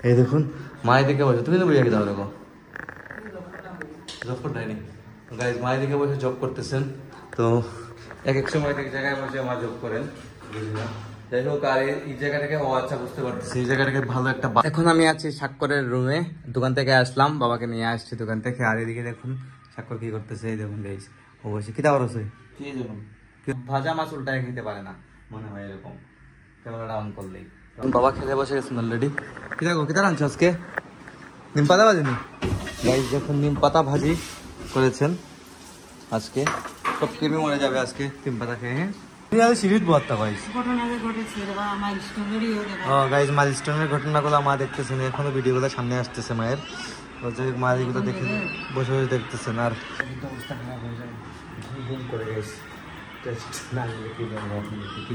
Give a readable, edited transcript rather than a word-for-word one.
এই দেখুন মায়ের দিকে বসে, তুমি তো বুঝে গেছো দেখো জব করতেনি গাইজ, মায়ের দিকে বসে জব করতেছেন। তো এক এক সময় এক জায়গায় বসে মা জব করেন, বুঝলাম। যাই হোক, আর এই জায়গাটাকে ও আচ্ছা বুঝতে পারতেছি, এই জায়গাটাকে ভালো একটা। এখন আমি আছি স্বাক্ষরের রুমে, দোকান থেকে আসলাম, বাবাকে নিয়ে আসছি দোকান থেকে। আর এদিকে দেখুন স্বাক্ষর কি করতেছে, এই দেখুন গাইজ অবশ্যই কিতা করছে, কি দেখুন ভাজা মাছ উল্টায় খেতে পারে না মনে হয় এরকম, ক্যামেরাটা অন করলেই। বাবা খেতে বসে গেছেন অলরেডি। কি দেখো কিতা রাঁধছো আজকে, নিম পাতা ভাজিনি গাইজ, দেখুন নিম পাতা ভাজি করেছেন আজকে। সব কৃমি মরে যাবে আজকে নিম পাতা খেয়ে। হ্যাঁ সিরিজ বহত্তা গাইজ, গাইজ মাইলস্টোনের ঘটনাগুলো মা দেখতেছেন, এখনো ভিডিওগুলো সামনে আসতেছে মায়ের, মা এগুলো দেখে বসে বসে দেখতেছেন। আর অবস্থা খারাপ হয়ে যায় করে গেছে, টেস্ট না কি